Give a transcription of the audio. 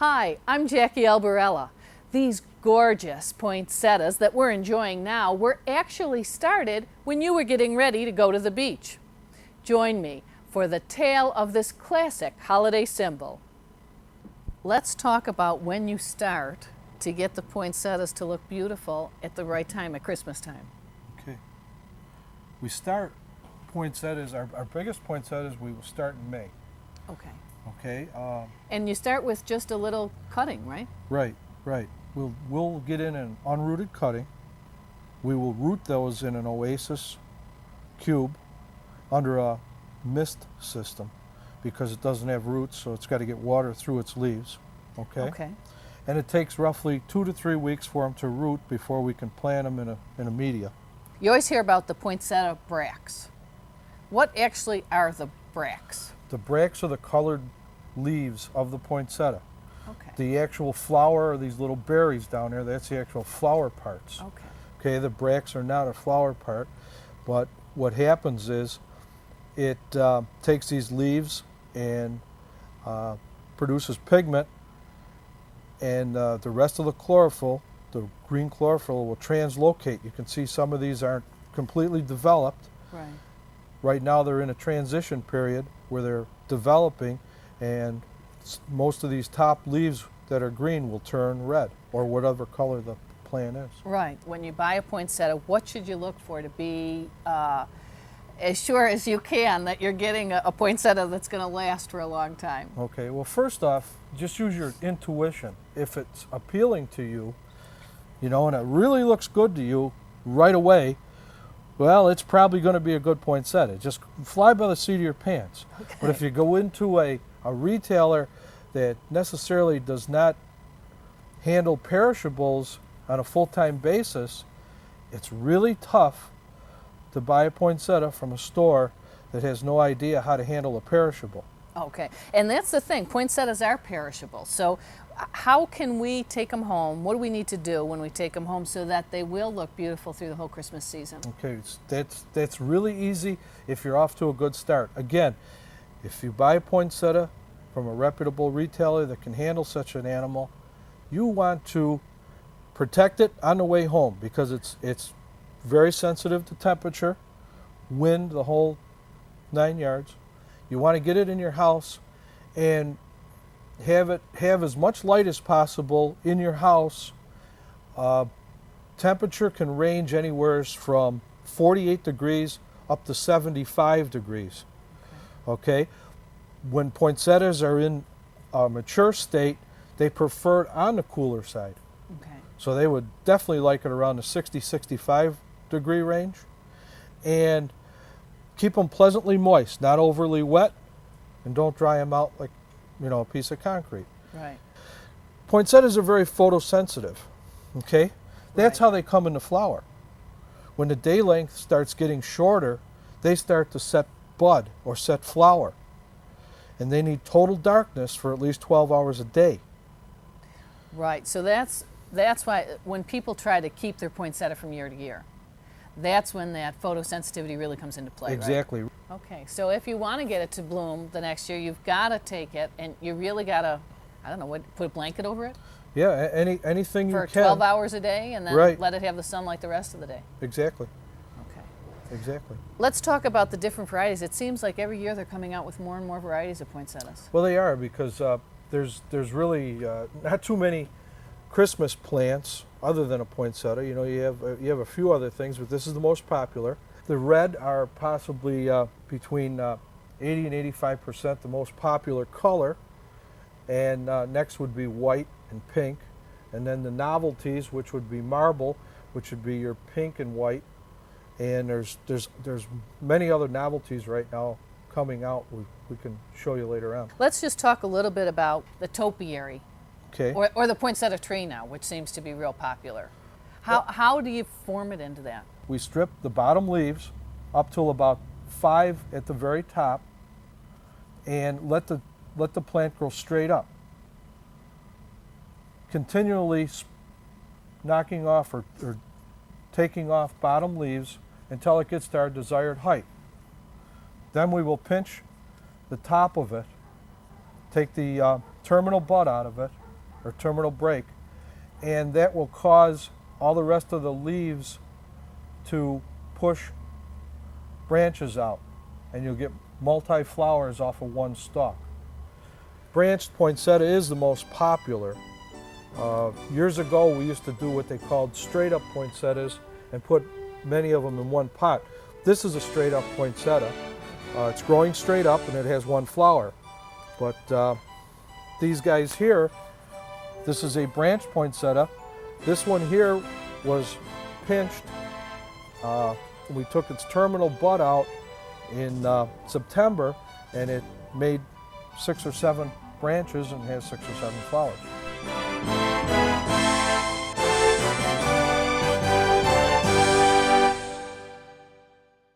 Hi, I'm Jackie Albarella. These gorgeous poinsettias that we're enjoying now were actually started when you were getting ready to go to the beach. Join me for the tale of this classic holiday symbol. Let's talk about when you start to get the poinsettias to look beautiful at the right time at Christmas time. Okay. We start poinsettias, our biggest poinsettias we will start in May. Okay. Okay. And you start with just a little cutting, right? Right. We'll get in an unrooted cutting. We will root those in an oasis cube under a mist system because it doesn't have roots, so it's got to get water through its leaves. Okay. And it takes roughly 2 to 3 weeks for them to root before we can plant them in a media. You always hear about the poinsettia bracks. What actually are the bracks? The bracks are the colored leaves of the poinsettia. Okay. The actual flower are these little berries down there. That's the actual flower parts. Okay. Okay, the bracks are not a flower part, but what happens is it takes these leaves and produces pigment, and the rest of the chlorophyll, the green chlorophyll, will translocate. You can see some of these aren't completely developed. Right. Right now they're in a transition period where they're developing, and most of these top leaves that are green will turn red or whatever color the plant is. Right. When you buy a poinsettia, what should you look for to be as sure as you can that you're getting a poinsettia that's going to last for a long time? Okay, well, first off, just use your intuition. If it's appealing to you, and it really looks good to you right away, well, it's probably going to be a good poinsettia. Just fly by the seat of your pants. Okay. But if you go into a retailer that necessarily does not handle perishables on a full-time basis, it's really tough to buy a poinsettia from a store that has no idea how to handle a perishable. Okay, and that's the thing, poinsettias are perishable. So how can we take them home? What do we need to do when we take them home so that they will look beautiful through the whole Christmas season? Okay, that's really easy if you're off to a good start. Again, if you buy a poinsettia from a reputable retailer that can handle such an animal, you want to protect it on the way home because it's very sensitive to temperature, wind, the whole 9 yards. You want to get it in your house and have as much light as possible in your house. Temperature can range anywhere from 48 degrees up to 75 degrees. Okay? When poinsettias are in a mature state, they prefer it on the cooler side. Okay. So they would definitely like it around the 60-65 degree range. And keep them pleasantly moist, not overly wet, and don't dry them out like a piece of concrete. Right. Poinsettias are very photosensitive, okay? That's Right. how they come into flower. When the day length starts getting shorter, they start to set bud or set flower. And they need total darkness for at least 12 hours a day. Right, so that's why when people try to keep their poinsettia from year to year, that's when that photosensitivity really comes into play, Exactly. right? Okay, so if you want to get it to bloom the next year, you've got to take it, and you really got to, put a blanket over it? Yeah, anything you For can. 12 hours a day, and then Right. let it have the sunlight the rest of the day? Exactly. Okay. Exactly. Let's talk about the different varieties. It seems like every year they're coming out with more and more varieties of poinsettias. Well, they are because there's really not too many Christmas plants other than a poinsettia. You have a few other things, but this is the most popular. The red are possibly between 80 and 85% the most popular color, and next would be white and pink, and then the novelties, which would be marble, which would be your pink and white, and there's many other novelties right now coming out. We can show you later on. Let's just talk a little bit about the topiary. Okay. Or the poinsettia tree now, which seems to be real popular. How do you form it into that? We strip the bottom leaves up till about 5 at the very top, and let the plant grow straight up. Continually knocking off or taking off bottom leaves until it gets to our desired height. Then we will pinch the top of it, take the terminal bud out of it, or terminal break, and that will cause all the rest of the leaves to push branches out, and you'll get multi-flowers off of one stalk. Branched poinsettia is the most popular. Years ago we used to do what they called straight up poinsettias and put many of them in one pot. This is a straight up poinsettia. It's growing straight up and it has one flower. But these guys here, this is a branched poinsettia. This one here was pinched. We took its terminal bud out in September, and it made 6 or 7 branches and has 6 or 7 flowers.